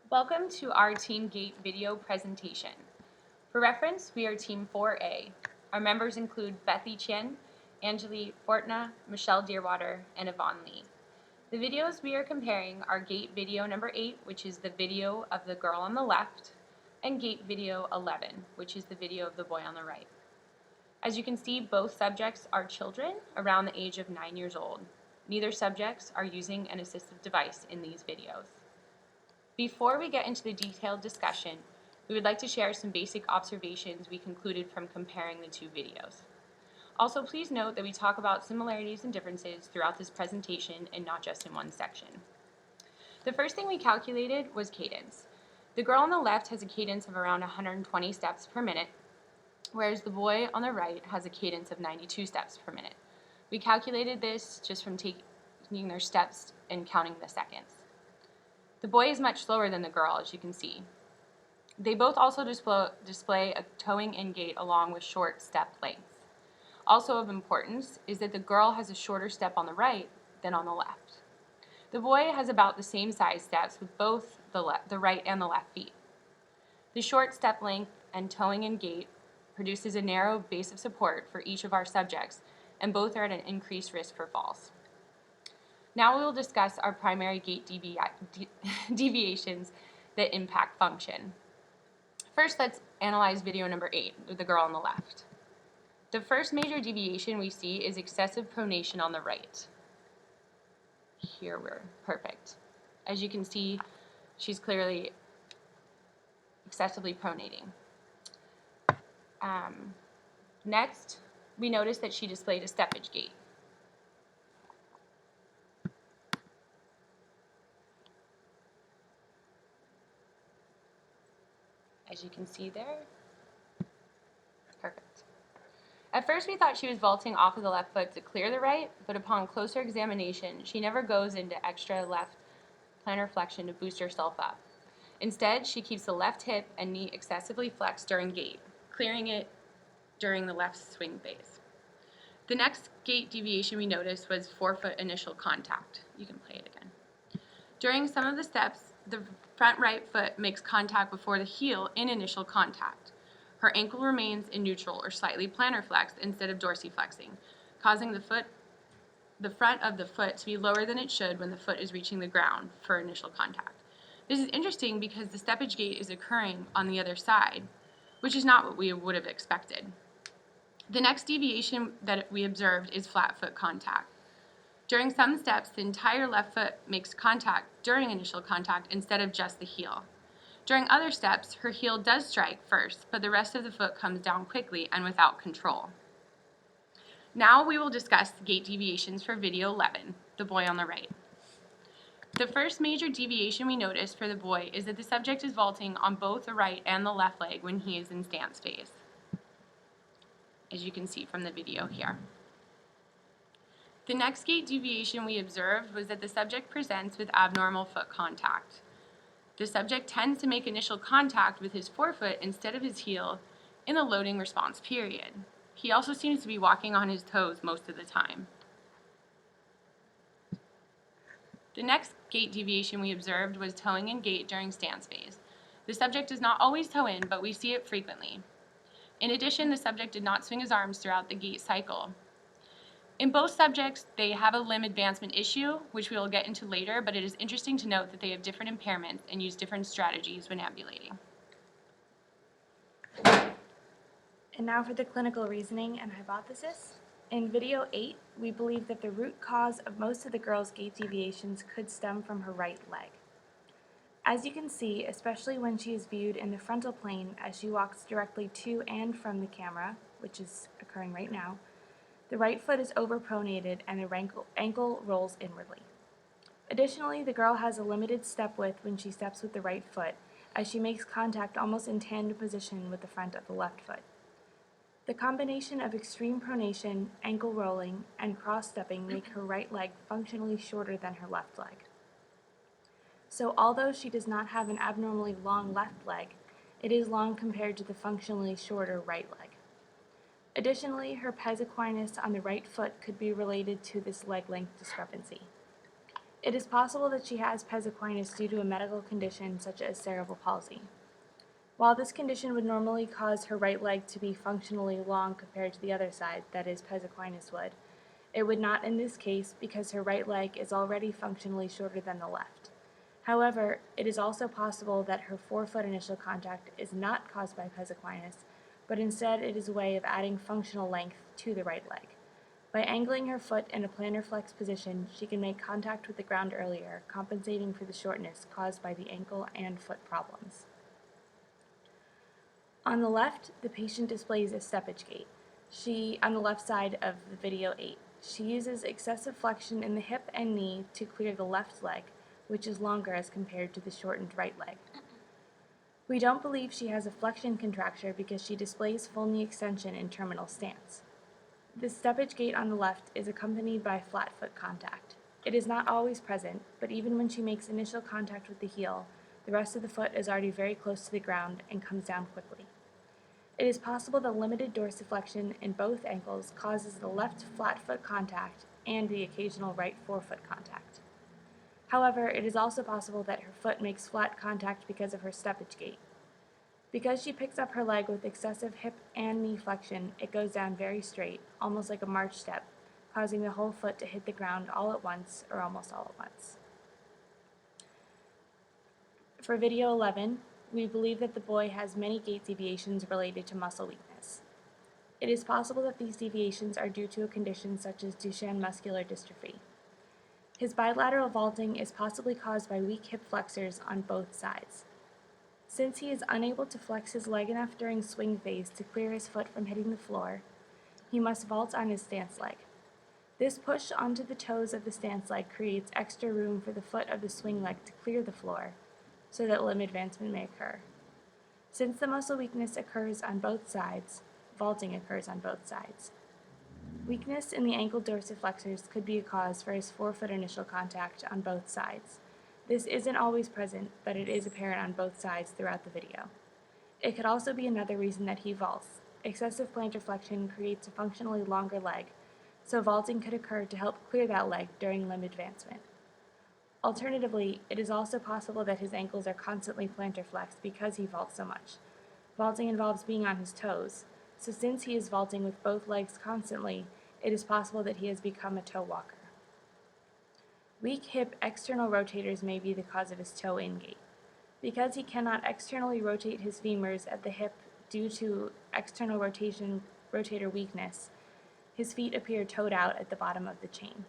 Welcome to our Team Gate video presentation. For reference, we are Team 4A. Our members include Bethy, Chien, Anjali, Fortna, Michelle Dearwater, and Yvonne. The videos we are comparing are Gate video number 8, which is the video of the girl on the left, and Gate video 11, which is the video of the boy on the right. As you can see, both subjects are children around the age of 9 years old. Neither subjects are using an assistive device in these videos. Before we get into the detailed discussion, we would like to share some basic observations we concluded from comparing the two videos. Also, please note that we talk about similarities and differences throughout this presentation and not just in one section. The first thing we calculated was cadence. The girl on the left has a cadence of around 120 steps per minute, whereas the boy on the right has a cadence of 92 steps per minute. We calculated this just from taking their steps and counting the seconds. The boy is much slower than the girl, as you can see. They both also display a towing in gait along with short step lengths. Also of importance is that the girl has a shorter step on the right than on the left. The boy has about the same size steps with both the right and the left feet. The short step length and towing in gait produces a narrow base of support for each of our subjects, and both are at an increased risk for falls. Now we will discuss our primary gait deviations that impact function. First, let's analyze video number 8, with the girl on the left. The first major deviation we see is excessive pronation on the right. Here we're perfect. As you can see, she's clearly excessively pronating. Next, we notice that she displayed a steppage gait. As you can see there, perfect. At first we thought she was vaulting off of the left foot to clear the right, but upon closer examination, she never goes into extra left plantar flexion to boost herself up. Instead, she keeps the left hip and knee excessively flexed during gait, clearing it during the left swing phase. The next gait deviation we noticed was forefoot initial contact. You can play it again. During some of the steps, the front right foot makes contact before the heel in initial contact. Her ankle remains in neutral or slightly plantar flexed instead of dorsiflexing, causing the front of the foot to be lower than it should when the foot is reaching the ground for initial contact. This is interesting because the steppage gait is occurring on the other side, which is not what we would have expected. The next deviation that we observed is flat foot contact. During some steps, the entire left foot makes contact during initial contact instead of just the heel. During other steps, her heel does strike first, but the rest of the foot comes down quickly and without control. Now we will discuss the gait deviations for video 11, the boy on the right. The first major deviation we notice for the boy is that the subject is vaulting on both the right and the left leg when he is in stance phase, as you can see from the video here. The next gait deviation we observed was that the subject presents with abnormal foot contact. The subject tends to make initial contact with his forefoot instead of his heel in the loading response period. He also seems to be walking on his toes most of the time. The next gait deviation we observed was towing in gait during stance phase. The subject does not always toe in, but we see it frequently. In addition, the subject did not swing his arms throughout the gait cycle. In both subjects, they have a limb advancement issue, which we will get into later, but it is interesting to note that they have different impairments and use different strategies when ambulating. And now for the clinical reasoning and hypothesis. In video 8, we believe that the root cause of most of the girl's gait deviations could stem from her right leg. As you can see, especially when she is viewed in the frontal plane as she walks directly to and from the camera, which is occurring right now, the right foot is overpronated and the ankle rolls inwardly. Additionally, the girl has a limited step width when she steps with the right foot, as she makes contact almost in tandem position with the front of the left foot. The combination of extreme pronation, ankle rolling, and cross-stepping make her right leg functionally shorter than her left leg. So although she does not have an abnormally long left leg, it is long compared to the functionally shorter right leg. Additionally, her pes equinus on the right foot could be related to this leg length discrepancy. It is possible that she has pes equinus due to a medical condition such as cerebral palsy. While this condition would normally cause her right leg to be functionally long compared to the other side, that is, pes equinus would, it would not in this case because her right leg is already functionally shorter than the left. However, it is also possible that her forefoot initial contact is not caused by pes equinus, but instead it is a way of adding functional length to the right leg. By angling her foot in a plantar flex position, she can make contact with the ground earlier, compensating for the shortness caused by the ankle and foot problems. On the left, the patient displays a steppage gait. On the left side of the video 8, she uses excessive flexion in the hip and knee to clear the left leg, which is longer as compared to the shortened right leg. We don't believe she has a flexion contracture because she displays full knee extension in terminal stance. The steppage gait on the left is accompanied by flat foot contact. It is not always present, but even when she makes initial contact with the heel, the rest of the foot is already very close to the ground and comes down quickly. It is possible that limited dorsiflexion in both ankles causes the left flat foot contact and the occasional right forefoot contact. However, it is also possible that her foot makes flat contact because of her steppage gait. Because she picks up her leg with excessive hip and knee flexion, it goes down very straight, almost like a march step, causing the whole foot to hit the ground all at once or almost all at once. For video 11, we believe that the boy has many gait deviations related to muscle weakness. It is possible that these deviations are due to a condition such as Duchenne muscular dystrophy. His bilateral vaulting is possibly caused by weak hip flexors on both sides. Since he is unable to flex his leg enough during swing phase to clear his foot from hitting the floor, he must vault on his stance leg. This push onto the toes of the stance leg creates extra room for the foot of the swing leg to clear the floor, so that limb advancement may occur. Since the muscle weakness occurs on both sides, vaulting occurs on both sides. Weakness in the ankle dorsiflexors could be a cause for his forefoot initial contact on both sides. This isn't always present, but it is apparent on both sides throughout the video. It could also be another reason that he vaults. Excessive plantar flexion creates a functionally longer leg, so vaulting could occur to help clear that leg during limb advancement. Alternatively, it is also possible that his ankles are constantly plantar flexed because he vaults so much. Vaulting involves being on his toes, so since he is vaulting with both legs constantly, it is possible that he has become a toe walker. Weak hip external rotators may be the cause of his toe-in gait. Because he cannot externally rotate his femurs at the hip due to external rotator weakness, his feet appear toed out at the bottom of the chain.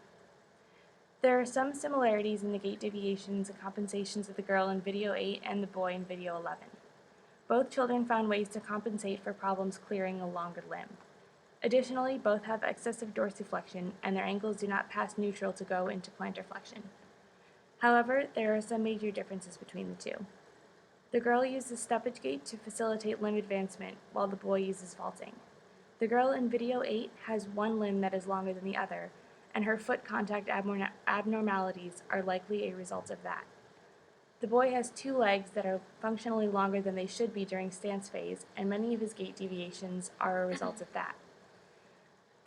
There are some similarities in the gait deviations and compensations of the girl in video 8 and the boy in video 11. Both children found ways to compensate for problems clearing a longer limb. Additionally, both have excessive dorsiflexion, and their ankles do not pass neutral to go into plantar flexion. However, there are some major differences between the two. The girl uses steppage gait to facilitate limb advancement, while the boy uses vaulting. The girl in video 8 has one limb that is longer than the other, and her foot contact abnormalities are likely a result of that. The boy has two legs that are functionally longer than they should be during stance phase, and many of his gait deviations are a result of that.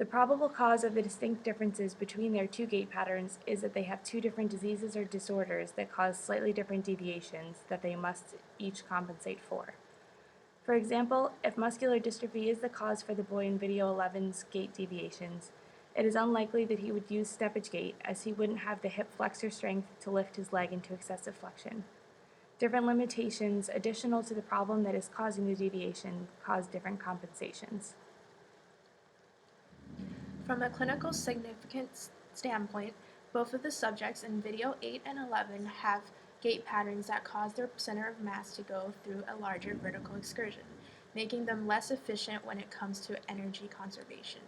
The probable cause of the distinct differences between their two gait patterns is that they have two different diseases or disorders that cause slightly different deviations that they must each compensate for. For example, if muscular dystrophy is the cause for the boy in video 11's gait deviations, it is unlikely that he would use steppage gait, as he wouldn't have the hip flexor strength to lift his leg into excessive flexion. Different limitations additional to the problem that is causing the deviation cause different compensations. From a clinical significance standpoint, both of the subjects in video 8 and 11 have gait patterns that cause their center of mass to go through a larger vertical excursion, making them less efficient when it comes to energy conservation.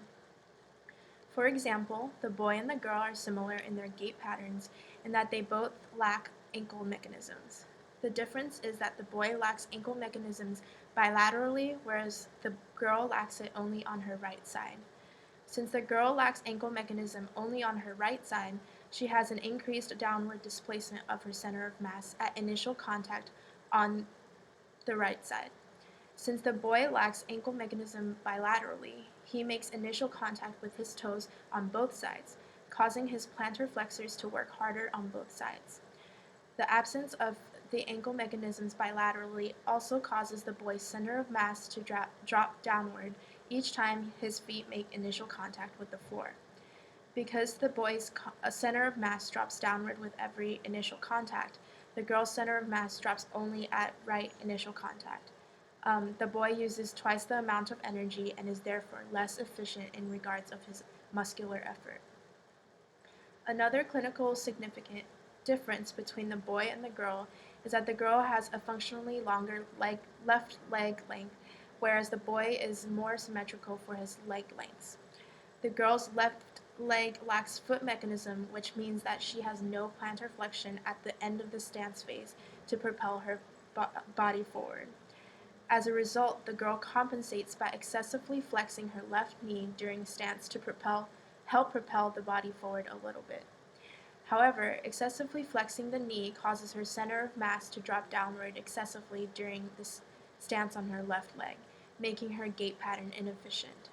For example, the boy and the girl are similar in their gait patterns in that they both lack ankle mechanisms. The difference is that the boy lacks ankle mechanisms bilaterally, whereas the girl lacks it only on her right side. Since the girl lacks ankle mechanism only on her right side, she has an increased downward displacement of her center of mass at initial contact on the right side. Since the boy lacks ankle mechanism bilaterally, he makes initial contact with his toes on both sides, causing his plantar flexors to work harder on both sides. The absence of the ankle mechanisms bilaterally also causes the boy's center of mass to drop downward each time his feet make initial contact with the floor. Because the boy's center of mass drops downward with every initial contact, the girl's center of mass drops only at right initial contact. The boy uses twice the amount of energy and is therefore less efficient in regards of his muscular effort. Another clinical significant difference between the boy and the girl is that the girl has a functionally longer left leg length, whereas the boy is more symmetrical for his leg lengths. The girl's left leg lacks foot mechanism, which means that she has no plantar flexion at the end of the stance phase to propel her body forward. As a result, the girl compensates by excessively flexing her left knee during stance to help propel the body forward a little bit. However, excessively flexing the knee causes her center of mass to drop downward excessively during this stance on her left leg, making her gait pattern inefficient.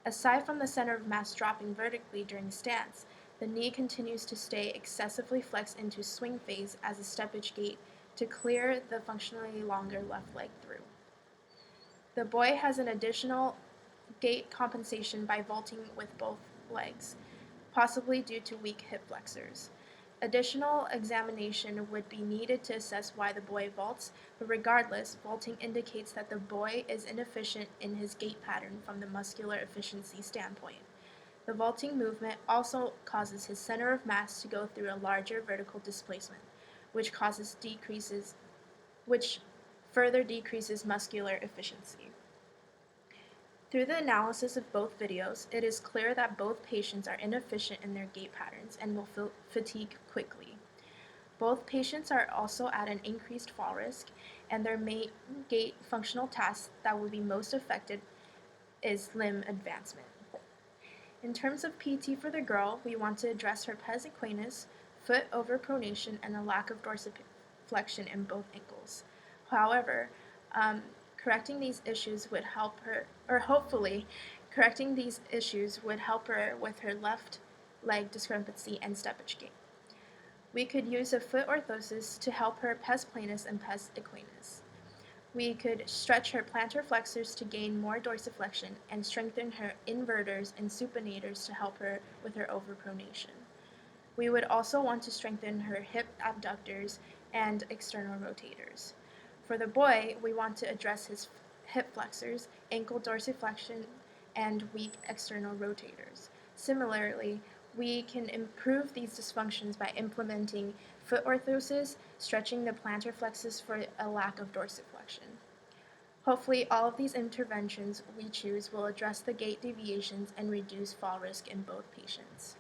Aside from the center of mass dropping vertically during stance, the knee continues to stay excessively flexed into swing phase as a steppage gait to clear the functionally longer left leg through. The boy has an additional gait compensation by vaulting with both legs, possibly due to weak hip flexors. Additional examination would be needed to assess why the boy vaults, but regardless, vaulting indicates that the boy is inefficient in his gait pattern from the muscular efficiency standpoint. The vaulting movement also causes his center of mass to go through a larger vertical displacement, which further decreases muscular efficiency. Through the analysis of both videos, it is clear that both patients are inefficient in their gait patterns and will fatigue quickly. Both patients are also at an increased fall risk, and their main gait functional task that will be most affected is limb advancement. In terms of PT for the girl, we want to address her pes equinus, foot overpronation, and a lack of dorsiflexion in both ankles. However, correcting these issues would help her, or hopefully, correcting these issues would help her with her left leg discrepancy and steppage gait. We could use a foot orthosis to help her pes planus and pes equinus. We could stretch her plantar flexors to gain more dorsiflexion and strengthen her inverters and supinators to help her with her overpronation. We would also want to strengthen her hip abductors and external rotators. For the boy, we want to address his hip flexors, ankle dorsiflexion, and weak external rotators. Similarly, we can improve these dysfunctions by implementing foot orthosis, stretching the plantar flexors for a lack of dorsiflexion. Hopefully, all of these interventions we choose will address the gait deviations and reduce fall risk in both patients.